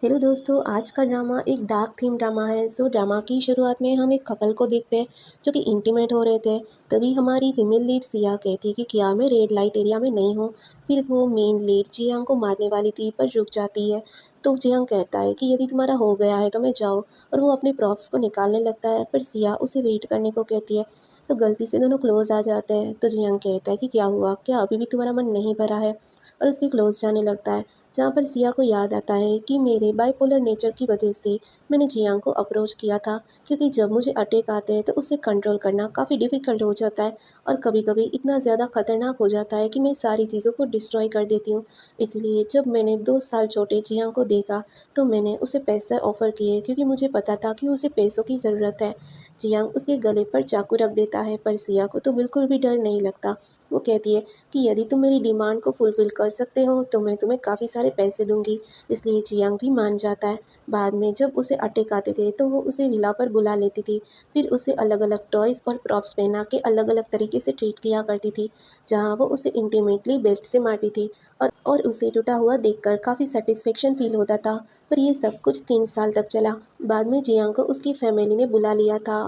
Hello दोस्तों, आज का ड्रामा एक डार्क थीम ड्रामा है। ड्रामा की शुरुआत में हम एक कपल को देखते हैं जो कि इंटीमेट हो रहे थे। तभी हमारी फीमेल लीड सिया कहती है कि क्या मैं रेड लाइट एरिया में नहीं हूँ। फिर वो मेन लीड जियांग को मारने वाली थी पर रुक जाती है। तो जियांग कहता है कि यदि तुम्हारा हो गया है तो मैं जाओ, और वो अपने प्रॉप्स को निकालने लगता है पर सिया उसे वेट करने को कहती है। तो गलती से दोनों क्लोज आ जाते हैं। तो जियांग कहता है कि क्या हुआ, क्या अभी भी तुम्हारा मन नहीं भरा है, और उसके क्लोज जाने लगता है। जहाँ पर सिया को याद आता है कि मेरे बाइपोलर नेचर की वजह से मैंने जियांग को अप्रोच किया था, क्योंकि जब मुझे अटैक आते हैं तो उसे कंट्रोल करना काफ़ी डिफ़िकल्ट हो जाता है, और कभी कभी इतना ज़्यादा खतरनाक हो जाता है कि मैं सारी चीज़ों को डिस्ट्रॉय कर देती हूँ। इसलिए जब मैंने 2 साल छोटे जियांग को देखा तो मैंने उसे पैसे ऑफ़र किए, क्योंकि मुझे पता था कि उसे पैसों की ज़रूरत है। जियांग उसके गले पर चाकू रख देता है पर सिया को तो बिल्कुल भी डर नहीं लगता। वो कहती है कि यदि तुम मेरी डिमांड को फुलफ़िल कर सकते हो तो मैं तुम्हें काफ़ी सारे पैसे दूँगी। इसलिए जियांग भी मान जाता है। बाद में जब उसे अटैक आते थे तो वो उसे विला पर बुला लेती थी। फिर उसे अलग-अलग टॉयज़ और प्रॉप्स पहना के अलग-अलग तरीके से ट्रीट किया करती थी, जहाँ वो उसे इंटीमेटली बेल्ट से मारती थी, और उसे टूटा हुआ देखकर काफ़ी सैटिस्फैक्शन फ़ील होता था। पर ये सब कुछ 3 साल तक चला। बाद में जियांग को उसकी फैमिली ने बुला लिया था,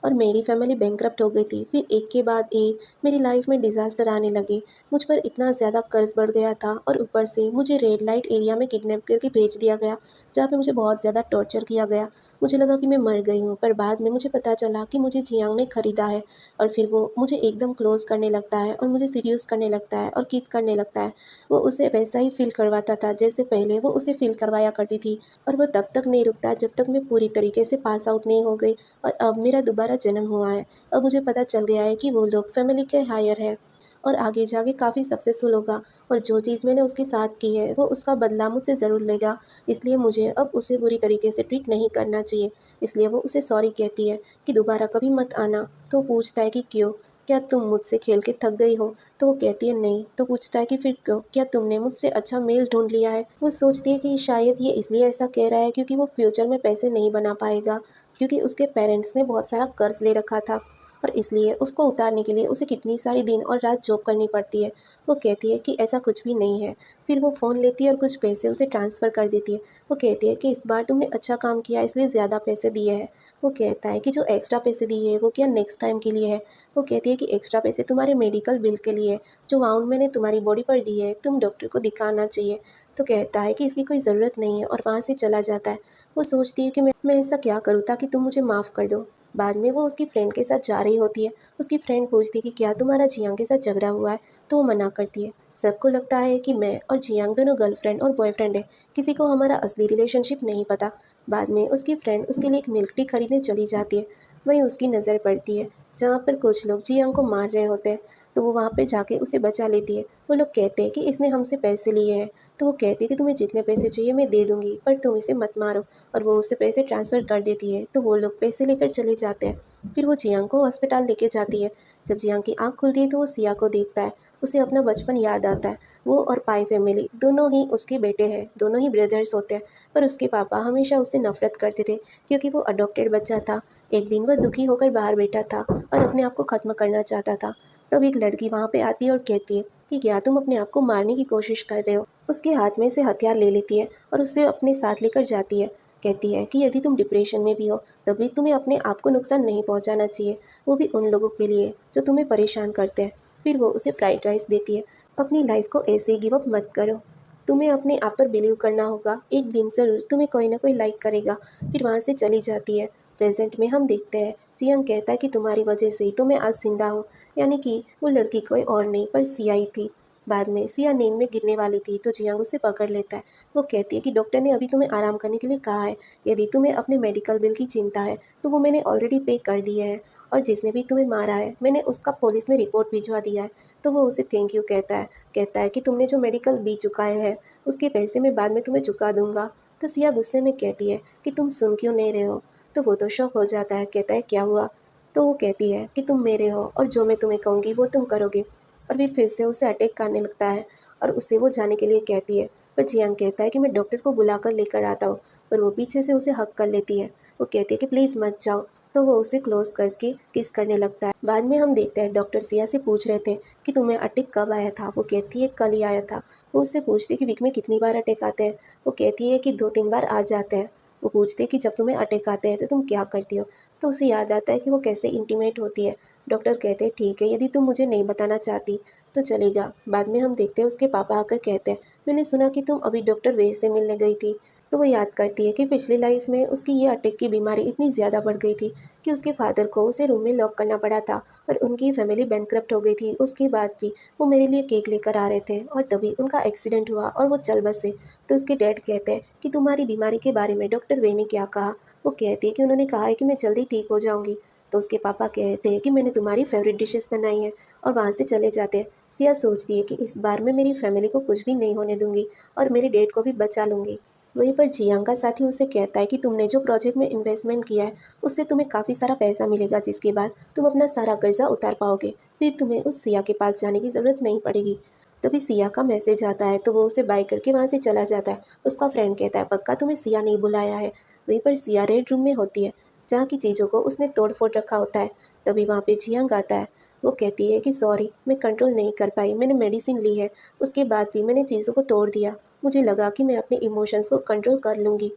और मेरी फैमिली बैंकरप्ट हो गई थी। फिर एक के बाद एक मेरी लाइफ में डिज़ास्टर आने लगे। मुझ पर इतना ज़्यादा कर्ज बढ़ गया था, और ऊपर से मुझे रेड लाइट एरिया में किडनैप करके भेज दिया गया, जहाँ पे मुझे बहुत ज़्यादा टॉर्चर किया गया। मुझे लगा कि मैं मर गई हूँ, पर बाद में मुझे पता चला कि मुझे जियांग ने खरीदा है। और फिर वो मुझे एकदम क्लोज करने लगता है और मुझे सीड्यूस करने लगता है और किस करने लगता है। वो उसे वैसा ही फील करवाता था जैसे पहले वो उसे फील करवाया करती थी। और वो तब तक नहीं रुकता जब तक मैं पूरी तरीके से पास आउट नहीं हो गई, और अब मेरा दोबारा जन्म हुआ है। अब मुझे पता चल गया है कि वो लोग फैमिली के हायर है, और आगे जाके काफ़ी सक्सेसफुल होगा, और जो चीज़ मैंने उसके साथ की है वो उसका बदला मुझसे ज़रूर लेगा। इसलिए मुझे अब उसे बुरी तरीके से ट्रीट नहीं करना चाहिए। इसलिए वो उसे सॉरी कहती है कि दोबारा कभी मत आना। तो पूछता है कि क्यों, क्या तुम मुझसे खेल के थक गई हो? तो वो कहती है नहीं। तो पूछता है कि फिर क्यों, क्या तुमने मुझसे अच्छा मेल ढूंढ लिया है? वो सोचती है कि शायद ये इसलिए ऐसा कह रहा है क्योंकि वो फ्यूचर में पैसे नहीं बना पाएगा, क्योंकि उसके पेरेंट्स ने बहुत सारा कर्ज ले रखा था, और इसलिए उसको उतारने के लिए उसे कितनी सारी दिन और रात जॉब करनी पड़ती है। वो कहती है कि ऐसा कुछ भी नहीं है। फिर वो फ़ोन लेती है और कुछ पैसे उसे ट्रांसफ़र कर देती है। वो कहती है कि इस बार तुमने अच्छा काम किया इसलिए ज़्यादा पैसे दिए हैं। वो कहता है कि जो एक्स्ट्रा पैसे दिए वो क्या नेक्स्ट टाइम के लिए है। वो कहती है कि एक्स्ट्रा पैसे तुम्हारे मेडिकल बिल के लिए, जो अमाउंट मैंने तुम्हारी बॉडी पर दी है तुम डॉक्टर को दिखाना चाहिए। तो कहता है कि इसकी कोई ज़रूरत नहीं है, और वहाँ से चला जाता है। वो सोचती है कि मैं ऐसा क्या करूँ ताकि तुम मुझे माफ़ कर दो। बाद में वो उसकी फ्रेंड के साथ जा रही होती है। उसकी फ्रेंड पूछती है कि क्या तुम्हारा जियांग के साथ झगड़ा हुआ है? तो वो मना करती है। सबको लगता है कि मैं और जियांग दोनों गर्लफ्रेंड और बॉयफ्रेंड है। किसी को हमारा असली रिलेशनशिप नहीं पता। बाद में उसकी फ्रेंड उसके लिए एक मिल्क टी खरीदने चली जाती है। वहीं उसकी नज़र पड़ती है जहाँ पर कुछ लोग जियांग को मार रहे होते हैं। तो वो वहाँ पे जाके उसे बचा लेती है। वो लोग कहते हैं कि इसने हमसे पैसे लिए हैं। तो वो कहती है कि तुम्हें जितने पैसे चाहिए मैं दे दूँगी, पर तुम इसे मत मारो। और वो उसे पैसे ट्रांसफ़र कर देती है। तो वो लोग पैसे लेकर चले जाते हैं। फिर वो जियांग को अस्पताल लेके जाती है। जब जियांग की आँख खुलती है तो वो सिया को देखता है। उसे अपना बचपन याद आता है। वो और पाई फैमिली दोनों ही उसके बेटे हैं, दोनों ही ब्रदर्स होते हैं। पर उसके पापा हमेशा उससे नफ़रत करते थे, क्योंकि वो अडॉप्टेड बच्चा था। एक दिन वह दुखी होकर बाहर बैठा था और अपने आप को ख़त्म करना चाहता था। तब एक लड़की वहाँ पे आती है और कहती है कि क्या तुम अपने आप को मारने की कोशिश कर रहे हो? उसके हाथ में से हथियार ले लेती है और उसे अपने साथ लेकर जाती है। कहती है कि यदि तुम डिप्रेशन में भी हो तब भी तुम्हें अपने आप को नुकसान नहीं पहुंचाना चाहिए, वो भी उन लोगों के लिए जो तुम्हें परेशान करते हैं। फिर वो उसे फ्राइड राइस देती है। अपनी लाइफ को ऐसे ही गिव अप मत करो। तुम्हें अपने आप पर बिलीव करना होगा, एक दिन ज़रूर तुम्हें कोई ना कोई लाइक करेगा। फिर वहाँ से चली जाती है। प्रेजेंट में हम देखते हैं जियांग कहता है कि तुम्हारी वजह से ही तो मैं आज जिंदा हूँ। यानी कि वो लड़की कोई और नहीं पर सिया ही थी। बाद में सिया नींद में गिरने वाली थी तो जियांग उसे पकड़ लेता है। वो कहती है कि डॉक्टर ने अभी तुम्हें आराम करने के लिए कहा है। यदि तुम्हें अपने मेडिकल बिल की चिंता है तो वो मैंने ऑलरेडी पे कर दिए हैं, और जिसने भी तुम्हें मारा है मैंने उसका पुलिस में रिपोर्ट भिजवा दिया है। तो वो उसे थैंक यू कहता है कि तुमने जो मेडिकल बिल चुकाए हैं उसके पैसे मैं बाद में तुम्हें चुका दूंगा। तो सिया गुस्से में कहती है कि तुम सुन क्यों नहीं रहे हो? तो वो तो शॉक हो जाता है, कहता है क्या हुआ? तो वो कहती है कि तुम मेरे हो और जो मैं तुम्हें कहूँगी वो तुम करोगे। और फिर से उसे अटैक करने लगता है और उसे वो जाने के लिए कहती है। पर जियांग कहता है कि मैं डॉक्टर को बुलाकर लेकर आता हूँ, पर वो पीछे से उसे हक कर लेती है। वो कहती है कि प्लीज़ मत जाओ। तो वो उसे क्लोज करके किस करने लगता है। बाद में हम देखते हैं डॉक्टर सिया से पूछ रहे थे कि तुम्हें अटैक कब आया था। वो कहती है कल ही आया था। वो उससे पूछते कि वीक में कितनी बार अटैक आते हैं। वो कहती है कि 2-3 बार आ जाते हैं। वो पूछते कि जब तुम्हें अटैक आते हैं तो तुम क्या करती हो। तो उसे याद आता है कि वो कैसे इंटीमेट होती है। डॉक्टर कहते हैं ठीक है, यदि तुम मुझे नहीं बताना चाहती तो चलेगा। बाद में हम देखते हैं उसके पापा आकर कहते हैं मैंने सुना कि तुम अभी डॉक्टर वे से मिलने गई थी। तो वो याद करती है कि पिछली लाइफ में उसकी ये अटैक की बीमारी इतनी ज़्यादा बढ़ गई थी कि उसके फादर को उसे रूम में लॉक करना पड़ा था और उनकी फैमिली बैंकक्रप्ट हो गई थी। उसके बाद भी वो मेरे लिए केक लेकर आ रहे थे और तभी उनका एक्सीडेंट हुआ और वो चल बसे। तो उसके डैड कहते हैं कि तुम्हारी बीमारी के बारे में डॉक्टर वे ने क्या कहा। वो कहती है कि उन्होंने कहा है कि मैं जल्दी ठीक हो जाऊंगी। तो उसके पापा कहते हैं कि मैंने तुम्हारी फेवरेट डिशेस बनाई हैं और वहाँ से चले जाते हैं। सिया सोचती है कि इस बार मैं मेरी फैमिली को कुछ भी नहीं होने दूंगी और मेरे डैड को भी बचा लूंगी। वहीं पर जियांग का साथी उसे कहता है कि तुमने जो प्रोजेक्ट में इन्वेस्टमेंट किया है उससे तुम्हें काफ़ी सारा पैसा मिलेगा, जिसके बाद तुम अपना सारा कर्जा उतार पाओगे। फिर तुम्हें उस सिया के पास जाने की ज़रूरत नहीं पड़ेगी। तभी सिया का मैसेज आता है तो वो उसे बाय करके वहाँ से चला जाता है। उसका फ्रेंड कहता है पक्का तुम्हें सिया नहीं बुलाया है। वहीं पर सिया रेड रूम में होती है जहाँ की चीज़ों को उसने तोड़ फोड़ रखा होता है। तभी वहाँ पे जियांग आता है। वो कहती है कि सॉरी, मैं कंट्रोल नहीं कर पाई, मैंने मेडिसिन ली है, उसके बाद भी मैंने चीज़ों को तोड़ दिया। मुझे लगा कि मैं अपने इमोशंस को कंट्रोल कर लूँगी।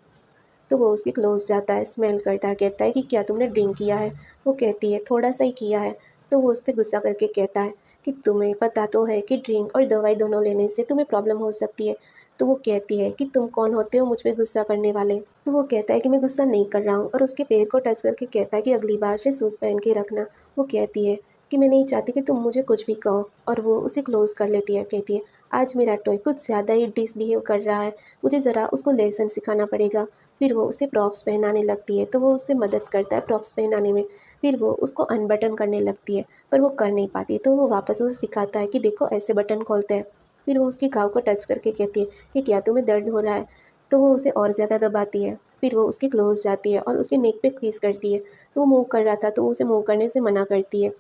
तो वो उसके क्लोज जाता है, स्मेल करता है, कहता है कि क्या तुमने ड्रिंक किया है। वो कहती है थोड़ा सा ही किया है। तो वो उस पर गुस्सा करके कहता है कि तुम्हें पता तो है कि ड्रिंक और दवाई दोनों लेने से तुम्हें प्रॉब्लम हो सकती है। तो वो कहती है कि तुम कौन होते हो मुझ पर गुस्सा करने वाले। तो वो कहता है कि मैं गुस्सा नहीं कर रहा हूँ और उसके पैर को टच करके कहता है कि अगली बार से शूज़ पहन के रखना। वो कहती है कि मैं नहीं चाहती कि तुम मुझे कुछ भी कहो और वो उसे क्लोज कर लेती है। कहती है आज मेरा टॉय कुछ ज़्यादा ही डिसबिहेव कर रहा है, मुझे ज़रा उसको लेसन सिखाना पड़ेगा। फिर वो उसे प्रॉप्स पहनाने लगती है तो वो उससे मदद करता है प्रॉप्स पहनाने में। फिर वो उसको अनबटन करने लगती है पर वो कर नहीं पाती तो वो वापस उसे सिखाता है कि देखो ऐसे बटन खोलते हैं। फिर वो उसकी घाव को टच करके कहती है कि क्या तुम्हें दर्द हो रहा है। तो वो उसे और ज़्यादा दबाती है। फिर वो उसके क्लोज जाती है और उसके नेक पे किस करती है। तो वो मूव कर रहा था तो वो उसे मूव करने से मना करती है।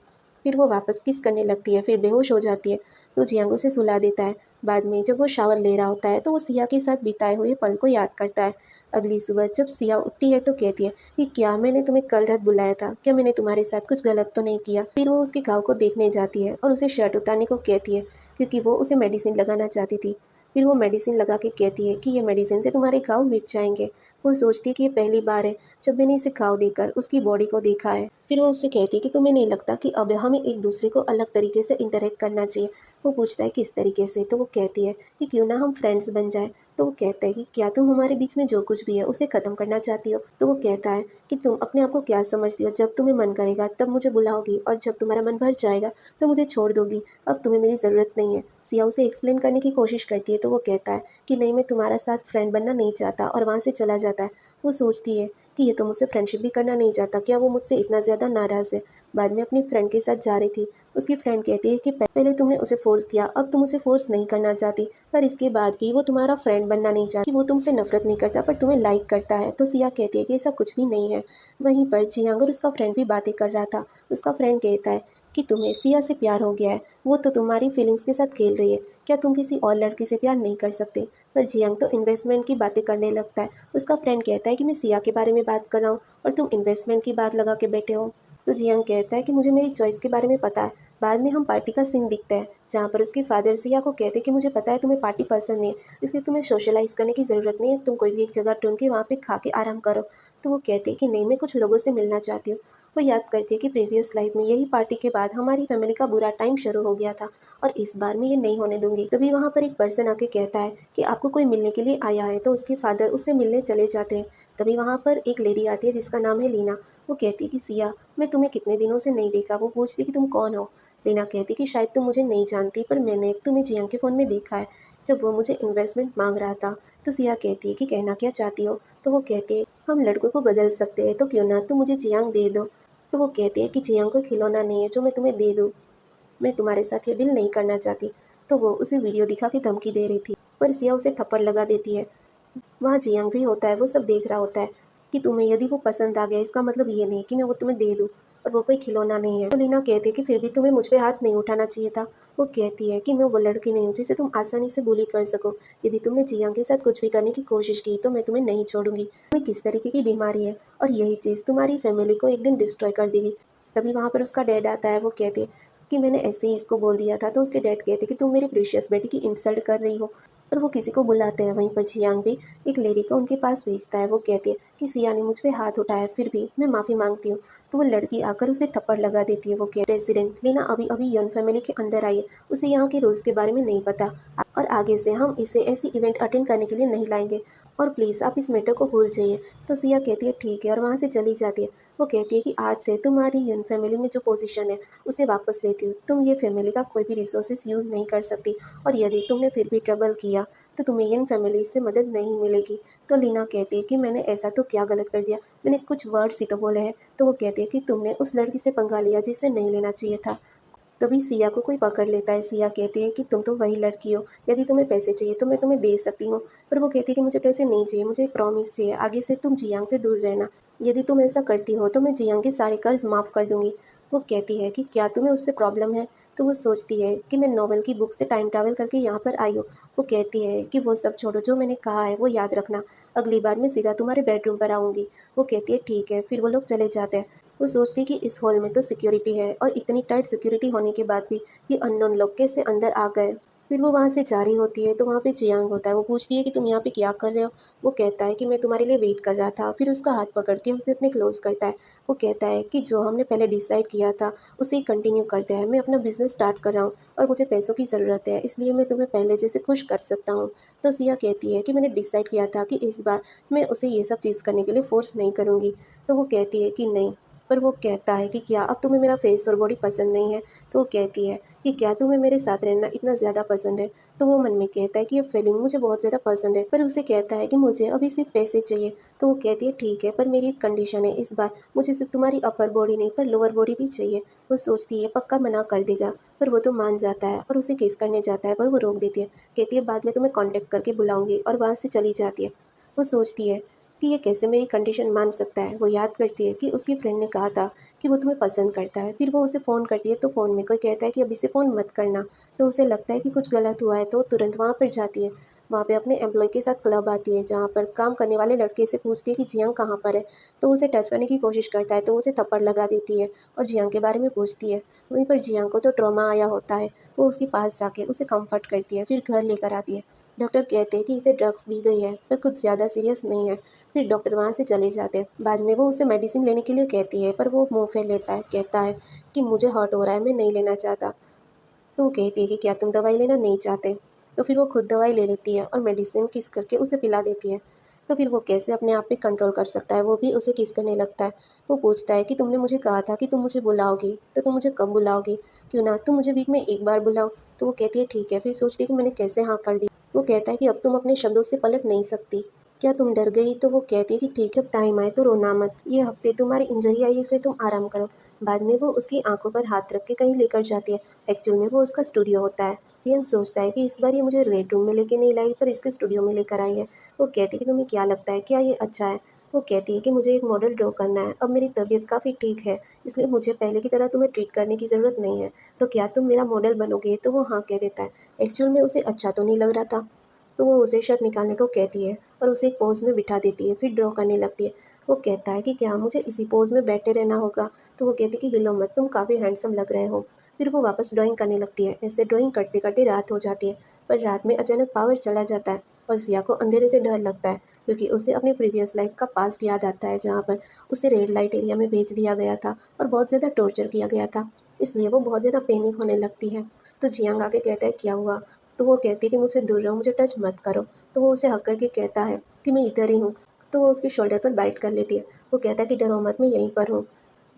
फिर वो वापस किस करने लगती है, फिर बेहोश हो जाती है। तो जियांग उसे सुला देता है। बाद में जब वो शावर ले रहा होता है तो वो सिया के साथ बिताए हुए पल को याद करता है। अगली सुबह जब सिया उठती है तो कहती है कि क्या मैंने तुम्हें कल रात बुलाया था, क्या मैंने तुम्हारे साथ कुछ गलत तो नहीं किया। फिर वो उसकी घाव को देखने जाती है और उसे शर्ट उतारने को कहती है क्योंकि वो उसे मेडिसिन लगाना चाहती थी। फिर वो मेडिसिन लगा के कहती है कि ये मेडिसिन से तुम्हारे घाव मिट जाएंगे। वो सोचती है कि ये पहली बार है जब मैंने इसे घाव देकर उसकी बॉडी को देखा है। फिर वो उससे कहती है कि तुम्हें नहीं लगता कि अब हमें एक दूसरे को अलग तरीके से इंटरेक्ट करना चाहिए। वो पूछता है किस तरीके से। तो वो कहती है कि क्यों ना हम फ्रेंड्स बन जाए। तो वो कहता है कि क्या तुम हमारे बीच में जो कुछ भी है उसे ख़त्म करना चाहती हो। तो वो कहता है कि तुम अपने आप को क्या समझती हो, जब तुम्हें मन करेगा तब मुझे बुलाओगी और जब तुम्हारा मन भर जाएगा तो मुझे छोड़ दोगी। अब तुम्हें मेरी ज़रूरत नहीं है। सिया उसे एक्सप्लेन करने की कोशिश करती है तो वो कहता है कि नहीं, मैं तुम्हारा साथ फ्रेंड बनना नहीं चाहता और वहाँ से चला जाता है। वो सोचती है कि ये तो मुझसे फ्रेंडशिप भी करना नहीं चाहता, क्या वो मुझसे इतना ज़्यादा नाराज़ है। बाद में अपनी फ्रेंड के साथ जा रही थी। उसकी फ्रेंड कहती है कि पहले तुमने उसे फोर्स किया, अब तुम उसे फोर्स नहीं करना चाहती, पर इसके बाद भी वो तुम्हारा फ्रेंड बनना नहीं चाहती। वो तुमसे नफरत नहीं करता पर तुम्हें लाइक करता है। तो सिया कहती है कि ऐसा कुछ भी नहीं है। वहीं पर जियांग और उसका फ्रेंड भी बातें कर रहा था। उसका फ्रेंड कहता है कि तुम्हें सिया से प्यार हो गया है, वो तो तुम्हारी फीलिंग्स के साथ खेल रही है, क्या तुम किसी और लड़की से प्यार नहीं कर सकते। पर जियांग तो इन्वेस्टमेंट की बातें करने लगता है। उसका फ्रेंड कहता है कि मैं सिया के बारे में बात कर रहा हूँ और तुम इन्वेस्टमेंट की बात लगा के बैठे हो। तो जियांग कहता है कि मुझे मेरी चॉइस के बारे में पता है। बाद में हम पार्टी का सीन दिखता है जहाँ पर उसके फादर सिया को कहते हैं कि मुझे पता है तुम्हें पार्टी पसंद नहीं है, इसलिए तुम्हें सोशलाइज करने की ज़रूरत नहीं है, तुम कोई भी एक जगह ढूंढ के वहाँ पे खा के आराम करो। तो वो कहती है कि नहीं, मैं कुछ लोगों से मिलना चाहती हूँ। वो याद करती है कि प्रीवियस लाइफ में यही पार्टी के बाद हमारी फैमिली का बुरा टाइम शुरू हो गया था और इस बार मैं ये नहीं होने दूंगी। तभी वहाँ पर एक पर्सन आके कहता है कि आपको कोई मिलने के लिए आया है। तो उसके फादर उससे मिलने चले जाते हैं। तभी वहाँ पर एक लेडी आती है जिसका नाम है लीना। वो कहती है कि सिया, मैं तुम्हें कितने दिनों से नहीं देखा। वो पूछती कि तुम कौन हो। लीना कहती कि शायद तुम मुझे नहीं जानती पर मैंने तुम्हें जियांग के फ़ोन में देखा है जब वो मुझे इन्वेस्टमेंट मांग रहा था। तो सिया कहती है कि कहना क्या चाहती हो। तो वो कहती है हम लड़कों को बदल सकते हैं तो क्यों ना तुम मुझे जियांग दे दो। तो वो कहती है कि जियांग को खिलौना नहीं है जो मैं तुम्हें दे दूँ, मैं तुम्हारे साथ ये डील नहीं करना चाहती। तो वो उसे वीडियो दिखा के धमकी दे रही थी पर सिया उसे थप्पड़ लगा देती है। वहाँ जियांग भी होता है, वो सब देख रहा होता है कि तुम्हें यदि वो पसंद आ गया इसका मतलब ये नहीं कि मैं वो तुम्हें दे दूँ। और वो कोई खिलौना नहीं है। तो लीना कहती है कि फिर भी तुम्हें मुझ पे हाथ नहीं उठाना चाहिए था। वो कहती है कि मैं वो लड़की नहीं हूँ जिसे तुम आसानी से बुली कर सको। यदि तुमने जियांग के साथ कुछ भी करने की कोशिश की तो मैं तुम्हें नहीं छोड़ूंगी। तुम्हें किस तरीके की बीमारी है और यही चीज़ तुम्हारी फैमिली को एक दिन डिस्ट्रॉय कर देगी। तभी वहाँ पर उसका डैड आता है। वो कहते हैं कि मैंने ऐसे ही इसको बोल दिया था। तो उसके डैड कहते कि तुम मेरी प्रीशियस बेटी की इंसल्ट कर रही हो। और वो किसी को बुलाते हैं। वहीं पर जियांग भी एक लेडी को उनके पास भेजता है। वो कहती है कि सिया ने मुझ पे हाथ उठाया, फिर भी मैं माफ़ी मांगती हूँ। तो वो लड़की आकर उसे थप्पड़ लगा देती है। वो कहती है प्रेसिडेंट लीना अभी अभी यन फैमिली के अंदर आई है, उसे यहाँ के रूल्स के बारे में नहीं पता और आगे से हम इसे ऐसी इवेंट अटेंड करने के लिए नहीं लाएंगे और प्लीज़ आप इस मैटर को भूल जाइए। तो सिया कहती है ठीक है और वहाँ से चली जाती है। वो कहती है कि आज से तुम्हारी यन फैमिली में जो पोजीशन है उसे वापस लेती हूँ। तुम ये फैमिली का कोई भी रिसोर्सेज यूज़ नहीं कर सकती और यदि तुमने फिर भी ट्रबल किया तो तुम्हें यन फैमिली से मदद नहीं मिलेगी। तो लीना कहती है कि मैंने ऐसा तो क्या गलत कर दिया, मैंने कुछ वर्ड्स ही तो बोले हैं। तो वो कहती है कि तुमने उस लड़की से पंगा लिया जिससे नहीं लेना चाहिए था। तभी सिया को कोई पकड़ लेता है। सिया कहती है कि तुम तो वही लड़की हो, यदि तुम्हें पैसे चाहिए तो मैं तुम्हें दे सकती हूँ। पर वो कहती है कि मुझे पैसे नहीं चाहिए, मुझे एक प्रॉमिस चाहिए, आगे से तुम जियांग से दूर रहना। यदि तुम ऐसा करती हो तो मैं जियांग के सारे कर्ज माफ़ कर दूंगी। वो कहती है कि क्या तुम्हें उससे प्रॉब्लम है। तो वो सोचती है कि मैं नॉवल की बुक से टाइम ट्रैवल करके यहाँ पर आई हूँ। वो कहती है कि वो सब छोड़ो, जो मैंने कहा है वो याद रखना, अगली बार मैं सीधा तुम्हारे बेडरूम पर आऊँगी। वो कहती है ठीक है। फिर वो लोग चले जाते हैं। वो सोचती है कि इस हॉल में तो सिक्योरिटी है और इतनी टाइट सिक्योरिटी होने के बाद भी ये अननोन लोग कैसे अंदर आ गए। फिर वो वहाँ से जा रही होती है तो वहाँ पे जियांग होता है। वो पूछती है कि तुम यहाँ पे क्या कर रहे हो। वो कहता है कि मैं तुम्हारे लिए वेट कर रहा था। फिर उसका हाथ पकड़ के उसे अपने क्लोज करता है। वो कहता है कि जो हमने पहले डिसाइड किया था उसे ही कंटिन्यू करते हैं। मैं अपना बिजनेस स्टार्ट कर रहा हूँ और मुझे पैसों की ज़रूरत है, इसलिए मैं तुम्हें पहले जैसे खुश कर सकता हूँ। तो सिया कहती है कि मैंने डिसाइड किया था कि इस बार मैं उसे ये सब चीज़ करने के लिए फोर्स नहीं करूँगी। तो वो कहती है कि नहीं। पर वो कहता है कि क्या अब तुम्हें मेरा फेस और बॉडी पसंद नहीं है। तो वो कहती है कि क्या तुम्हें मेरे साथ रहना इतना ज़्यादा पसंद है। तो वो मन में कहता है कि ये फीलिंग मुझे बहुत ज़्यादा पसंद है, पर उसे कहता है कि मुझे अभी सिर्फ पैसे चाहिए। तो वो कहती है ठीक है, पर मेरी एक कंडीशन है, इस बार मुझे सिर्फ तुम्हारी अपर बॉडी नहीं पर लोअर बॉडी भी चाहिए। वो सोचती है पक्का मना कर देगा, पर वो तो मान जाता है और उसे किस करने जाता है, पर वो रोक देती है। कहती है बाद में तुम्हें कॉन्टेक्ट करके बुलाऊंगी और वहाँ से चली जाती है। वो सोचती है कि ये कैसे मेरी कंडीशन मान सकता है। वो याद करती है कि उसकी फ्रेंड ने कहा था कि वो तुम्हें पसंद करता है। फिर वो उसे फ़ोन करती है तो फ़ोन में कोई कहता है कि अभी से फ़ोन मत करना। तो उसे लगता है कि कुछ गलत हुआ है तो वो तुरंत वहाँ पर जाती है। वहाँ पे अपने एम्प्लॉय के साथ क्लब आती है जहाँ पर काम करने वाले लड़के से पूछती है कि जियांग कहाँ पर है। तो उसे टच करने की कोशिश करता है तो उसे थप्पड़ लगा देती है और जियांग के बारे में पूछती है। वहीं पर जियांग को तो ट्रॉमा आया होता है। वो उसके पास जाके उसे कम्फर्ट करती है, फिर घर लेकर आती है। डॉक्टर कहते हैं कि इसे ड्रग्स दी गई है पर कुछ ज़्यादा सीरियस नहीं है। फिर डॉक्टर वहाँ से चले जाते हैं। बाद में वो उसे मेडिसिन लेने के लिए कहती है पर वो मुंह फेर लेता है, कहता है कि मुझे हर्ट हो रहा है, मैं नहीं लेना चाहता। तो वो कहती है कि क्या तुम दवाई लेना नहीं चाहते। तो फिर वो खुद दवाई ले लेती है और मेडिसिन किस करके उसे पिला देती है। तो फिर वो कैसे अपने आप पे कंट्रोल कर सकता है, वो भी उसे किस करने लगता है। वो पूछता है कि तुमने मुझे कहा था कि तुम मुझे बुलाओगी, तो तुम मुझे कब बुलाओगी, क्यों ना तुम मुझे वीक में एक बार बुलाओ। तो वो कहती है ठीक है। फिर सोचती है कि मैंने कैसे हाँ कर दी। वो कहता है कि अब तुम अपने शब्दों से पलट नहीं सकती, क्या तुम डर गई। तो वो कहती है कि ठीक, जब टाइम आए तो रोना मत, ये हफ्ते तुम्हारी इंजरी आई इसलिए तुम आराम करो। बाद में वो उसकी आंखों पर हाथ रख के कहीं लेकर जाती है। एक्चुअल में वो उसका स्टूडियो होता है। जियन सोचता है कि इस बार ये मुझे रेड रूम में लेके नहीं लाई पर इसके स्टूडियो में लेकर आई है। वो कहती है कि तुम्हें क्या लगता है, क्या ये अच्छा है। वो कहती है कि मुझे एक मॉडल ड्रॉ करना है, अब मेरी तबीयत काफ़ी ठीक है, इसलिए मुझे पहले की तरह तुम्हें ट्रीट करने की ज़रूरत नहीं है। तो क्या तुम मेरा मॉडल बनोगे। तो वो हाँ कह देता है। एक्चुअल में उसे अच्छा तो नहीं लग रहा था। तो वो उसे शर्ट निकालने को कहती है और उसे एक पोज़ में बिठा देती है, फिर ड्रॉ करने लगती है। वो कहता है कि क्या मुझे इसी पोज़ में बैठे रहना होगा। तो वो कहती है कि हिलो मत, तुम काफ़ी हैंडसम लग रहे हो। फिर वो वापस ड्राइंग करने लगती है। ऐसे ड्राइंग करते करते रात हो जाती है। पर रात में अचानक पावर चला जाता है और सिया को अंधेरे से डर लगता है क्योंकि उसे अपनी प्रीवियस लाइफ का पास्ट याद आता है जहाँ पर उसे रेड लाइट एरिया में भेज दिया गया था और बहुत ज़्यादा टॉर्चर किया गया था। इसलिए वो बहुत ज़्यादा पैनिक होने लगती है। तो जियांग आके कहता है क्या हुआ। तो वो कहती है कि मुझसे दूर रहो, मुझे टच मत करो। तो वो उसे हक करके कहता है कि मैं इधर ही हूँ। तो वो उसके शोल्डर पर बाइट कर लेती है। वो कहता है कि डरो मत, मैं यहीं पर हूँ।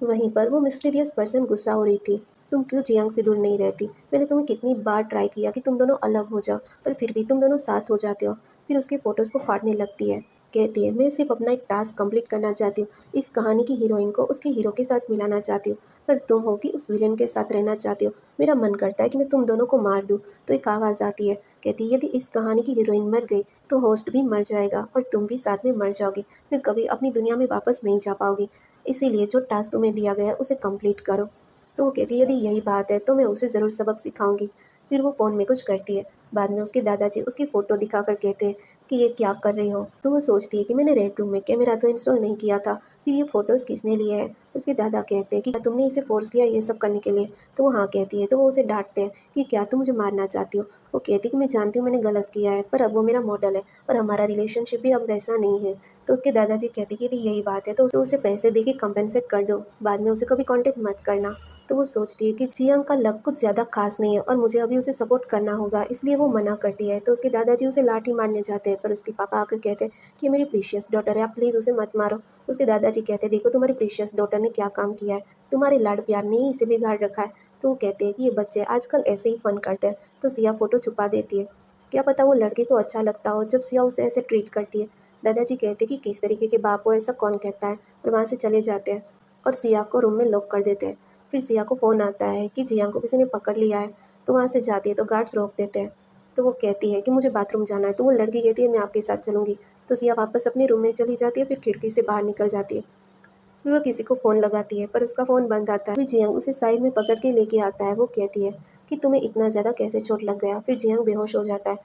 वहीं पर वो मिस्टीरियस पर्सन गुस्सा हो रही थी। तुम क्यों जियांग से दूर नहीं रहती, मैंने तुम्हें कितनी बार ट्राई किया कि तुम दोनों अलग हो जाओ, पर फिर भी तुम दोनों साथ हो जाते हो। फिर उसके फ़ोटोज़ को फाड़ने लगती है। कहती है, मैं सिर्फ अपना एक टास्क कंप्लीट करना चाहती हूँ, इस कहानी की हीरोइन को उसके हीरो के साथ मिलाना चाहती हूँ, पर तुम हो कि उस विलेन के साथ रहना चाहती हो। मेरा मन करता है कि मैं तुम दोनों को मार दूँ। तो एक आवाज़ आती है, कहती है, यदि इस कहानी की हीरोइन मर गई तो होस्ट भी मर जाएगा और तुम भी साथ में मर जाओगी, फिर कभी अपनी दुनिया में वापस नहीं जा पाओगी। इसीलिए जो टास्क तुम्हें दिया गया है उसे कंप्लीट करो। तो वो कहती है, यदि यही बात है तो मैं उसे ज़रूर सबक सिखाऊंगी। फिर वो फ़ोन में कुछ करती है। बाद में उसके दादाजी उसकी फ़ोटो दिखाकर कहते हैं कि ये क्या कर रही हो। तो वो सोचती है कि मैंने रेड रूम में कैमरा तो इंस्टॉल नहीं किया था, फिर ये फ़ोटोज़ किसने लिए हैं। उसके दादा कहते हैं कि क्या तुमने इसे फ़ोर्स किया ये सब करने के लिए। तो वो हाँ कहती है। तो वो उसे डांटते हैं कि क्या तुम मुझे मारना चाहती हो। वो कहती है कि मैं जानती हूँ मैंने गलत किया है, पर अब वो मेरा मॉडल है और हमारा रिलेशनशिप भी अब वैसा नहीं है। तो उसके दादाजी कहते हैं कि यदि यही बात है तो उसे पैसे दे के कंपेंसेट कर दो, बाद में उसे कभी कॉन्टेक्ट मत करना। तो वो सोचती है कि जियांग का लक कुछ ज़्यादा खास नहीं है और मुझे अभी उसे सपोर्ट करना होगा, इसलिए वो मना करती है। तो उसके दादाजी उसे लाठी मारने जाते हैं, पर उसके पापा आकर कहते हैं कि ये मेरी प्रीशियस डॉटर है, आप प्लीज़ उसे मत मारो। उसके दादाजी कहते हैं, देखो तुम्हारी प्रीशियस डॉटर ने क्या काम किया है, तुम्हारे लाड प्यार ने ही इसे बिगाड़ रखा है। तो वो कहते हैं कि ये बच्चे आजकल ऐसे ही फ़न करते हैं। तो सिया फ़ोटो छुपा देती है। क्या पता वो लड़के को अच्छा लगता हो जब सिया उसे ऐसे ट्रीट करती है। दादाजी कहते हैं कि किस तरीके के बाप हो ऐसा कौन कहता है, और वहाँ से चले जाते हैं और सिया को रूम में लॉक कर देते हैं। फिर सिया को फ़ोन आता है कि जिया को किसी ने पकड़ लिया है। तो वहाँ से जाती है तो गार्ड्स रोक देते हैं। तो वो कहती है कि मुझे बाथरूम जाना है। तो वो लड़की कहती है, मैं आपके साथ चलूँगी। तो सिया वापस अपने रूम में चली जाती है, फिर खिड़की से बाहर निकल जाती है। फिर वो किसी को फ़ोन लगाती है, पर उसका फ़ोन बंद आता है। फिर जियांग उसे साइड में पकड़ के लेके आता है। वो कहती है कि तुम्हें इतना ज़्यादा कैसे चोट लग गया। फिर जियांग बेहोश हो जाता है।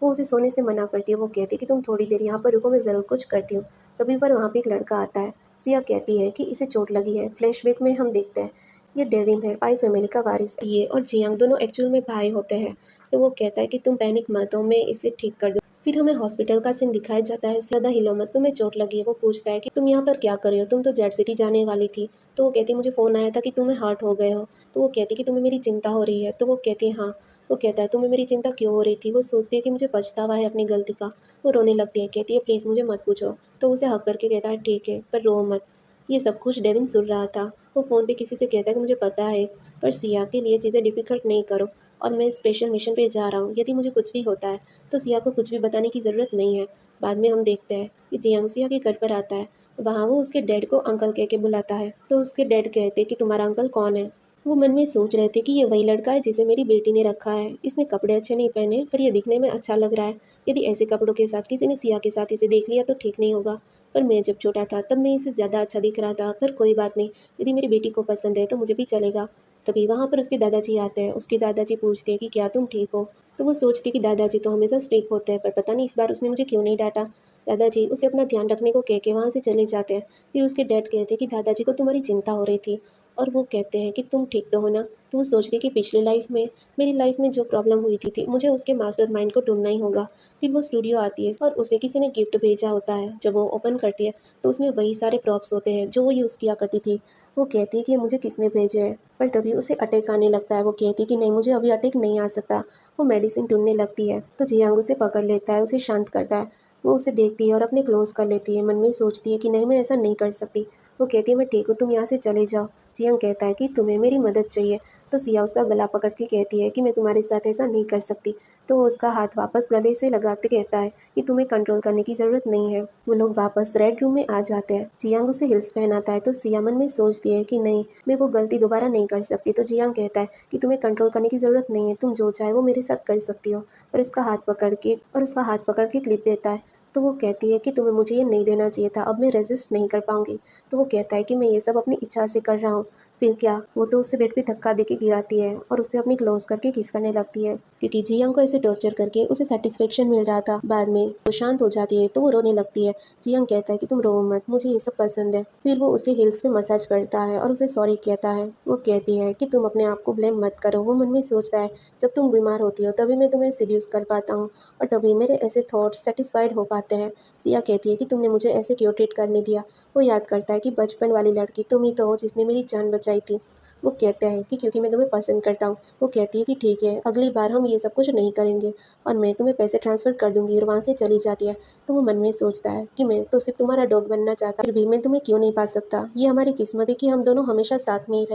वो उसे सोने से मना करती है। वो कहती है कि तुम थोड़ी देर यहाँ पर रुको, मैं ज़रूर कुछ करती हूँ। तभी पर वहाँ पे एक लड़का आता है। सिया कहती है कि इसे चोट लगी है। फ्लैशबैक में हम देखते हैं ये डेविन है, पाई फैमिली का वारिस है। ये और जियांग दोनों एक्चुअल में भाई होते हैं। तो वो कहता है कि तुम पैनिक मत हो, मैं इसे ठीक कर दूँ। फिर हमें हॉस्पिटल का सीन दिखाया जाता है। ज़्यादा हिलो मत, तुम्हें चोट लगी है। वो पूछता है कि तुम यहाँ पर क्या कर रही हो, तुम तो जेड सिटी जाने वाली थी। तो वो कहती है, मुझे फ़ोन आया था कि तुम्हें हर्ट हो गए हो। तो वो कहती है कि तुम्हें मेरी चिंता हो रही है। तो वो कहती है हाँ। वो कहता है, तुम्हें मेरी चिंता क्यों हो रही थी। वो सोचती है कि मुझे पछतावा है अपनी गलती का। वो रोने लगती है, कहती है प्लीज़ मुझे मत पूछो। तो उसे हक करके कहता है ठीक है, पर रो मत। ये सब कुछ डेविन सुन रहा था। वो फ़ोन पे किसी से कहता है कि मुझे पता है, पर सिया के लिए चीज़ें डिफ़िकल्ट नहीं करो और मैं स्पेशल मिशन पे जा रहा हूँ। यदि मुझे कुछ भी होता है तो सिया को कुछ भी बताने की ज़रूरत नहीं है। बाद में हम देखते हैं कि जियांग सिया के घर पर आता है। वहाँ वो उसके डैड को अंकल कह के बुलाता है। तो उसके डैड कहते कि तुम्हारा अंकल कौन है। वो मन में सोच रहे थे कि ये वही लड़का है जिसे मेरी बेटी ने रखा है। इसने कपड़े अच्छे नहीं पहने, पर ये दिखने में अच्छा लग रहा है। यदि ऐसे कपड़ों के साथ किसी ने सिया के साथ इसे देख लिया तो ठीक नहीं होगा। पर मैं जब छोटा था तब मैं इसे ज़्यादा अच्छा दिख रहा था, पर कोई बात नहीं, यदि मेरी बेटी को पसंद है तो मुझे भी चलेगा। तभी वहाँ पर उसके दादाजी आते हैं। उसके दादाजी पूछते हैं कि क्या तुम ठीक हो। तो वो सोचती कि दादाजी तो हमेशा स्ट्रिक्ट होते हैं, पर पता नहीं इस बार उसने मुझे क्यों नहीं डांटा। दादाजी उसे अपना ध्यान रखने को कह के वहाँ से चले जाते हैं। फिर उसके डैड कहते हैं कि दादाजी को तुम्हारी चिंता हो रही थी, और वो कहते हैं कि तुम ठीक तो हो ना। तो वो सोचती है कि पिछली लाइफ में मेरी लाइफ में जो प्रॉब्लम हुई थी मुझे उसके मास्टरमाइंड को ढूंढना ही होगा। फिर वो स्टूडियो आती है और उसे किसी ने गिफ्ट भेजा होता है। जब वो ओपन करती है तो उसमें वही सारे प्रॉप्स होते हैं जो वो यूज़ किया करती थी। वो कहती है कि ये मुझे किसने भेजे हैं, पर तभी उसे अटैक आने लगता है। वो कहती है कि नहीं, मुझे अभी अटैक नहीं आ सकता। वो मेडिसिन ढूंढने लगती है तो जियांग उसे पकड़ लेता है, उसे शांत करता है। वो उसे देखती है और अपने क्लोज कर लेती है। मन में सोचती है कि नहीं, मैं ऐसा नहीं कर सकती। वो कहती है मैं ठीक हूँ, तुम यहाँ से चले जाओ। जियांग कहता है कि तुम्हें मेरी मदद चाहिए। तो सिया उसका गला पकड़ के कहती है कि मैं तुम्हारे साथ ऐसा नहीं कर सकती। तो वो उसका हाथ वापस गले से लगाते कहता है कि तुम्हें कंट्रोल करने की ज़रूरत नहीं है। वो लोग वापस रेड रूम में आ जाते हैं। जियांग उसे हिल्स पहनाता है तो सिया मन में सोचती है कि नहीं, मैं वो गलती दोबारा नहीं कर सकती। तो जियांग कहता है कि तुम्हें कंट्रोल करने की ज़रूरत नहीं है, तुम जो चाहे वो मेरे साथ कर सकती हो। और उसका हाथ पकड़ के क्लिप देता है। तो वो कहती है कि तुम्हें मुझे ये नहीं देना चाहिए था, अब मैं रेजिस्ट नहीं कर पाऊंगी। तो वो कहता है कि मैं ये सब अपनी इच्छा से कर रहा हूँ। फिर क्या, वो तो उसे बेड पे धक्का देके गिराती है और उसे अपनी क्लोज करके किस करने लगती है, क्योंकि जियांग को ऐसे टॉर्चर करके उसे सेटिस्फेक्शन मिल रहा था। बाद में वो शांत हो जाती है तो वो रोने लगती है। जियांग कहता है कि तुम रो मत, मुझे ये सब पसंद है। फिर वो उसे हिल्स में मसाज करता है और उसे सॉरी कहता है। वो कहती है कि तुम अपने आप को ब्लेम मत करो। वो मन में सोचता है जब तुम बीमार होती हो तभी मैं तुम्हें सिड्यूस कर पाता हूँ और तभी मेरे ऐसे थॉट्स सेटिस्फाइड हो पाते हैं। सिया कहती है कि तुमने मुझे ऐसे क्यों ट्रीट करने दिया। वो याद करता है कि बचपन वाली लड़की तुम ही तो हो जिसने मेरी जान बचाई थी। वो कहता है कि क्योंकि मैं तुम्हें पसंद करता हूँ। वो कहती है कि ठीक है, अगली बार हम ये सब कुछ नहीं करेंगे और मैं तुम्हें पैसे ट्रांसफ़र कर दूंगी, और वहाँ से चली जाती है। तो वो मन में सोचता है कि मैं तो सिर्फ तुम्हारा डॉग बनना चाहता, फिर भी मैं तुम्हें क्यों नहीं पा सकता। ये हमारी किस्मत है कि हम दोनों हमेशा साथ में ही रहे।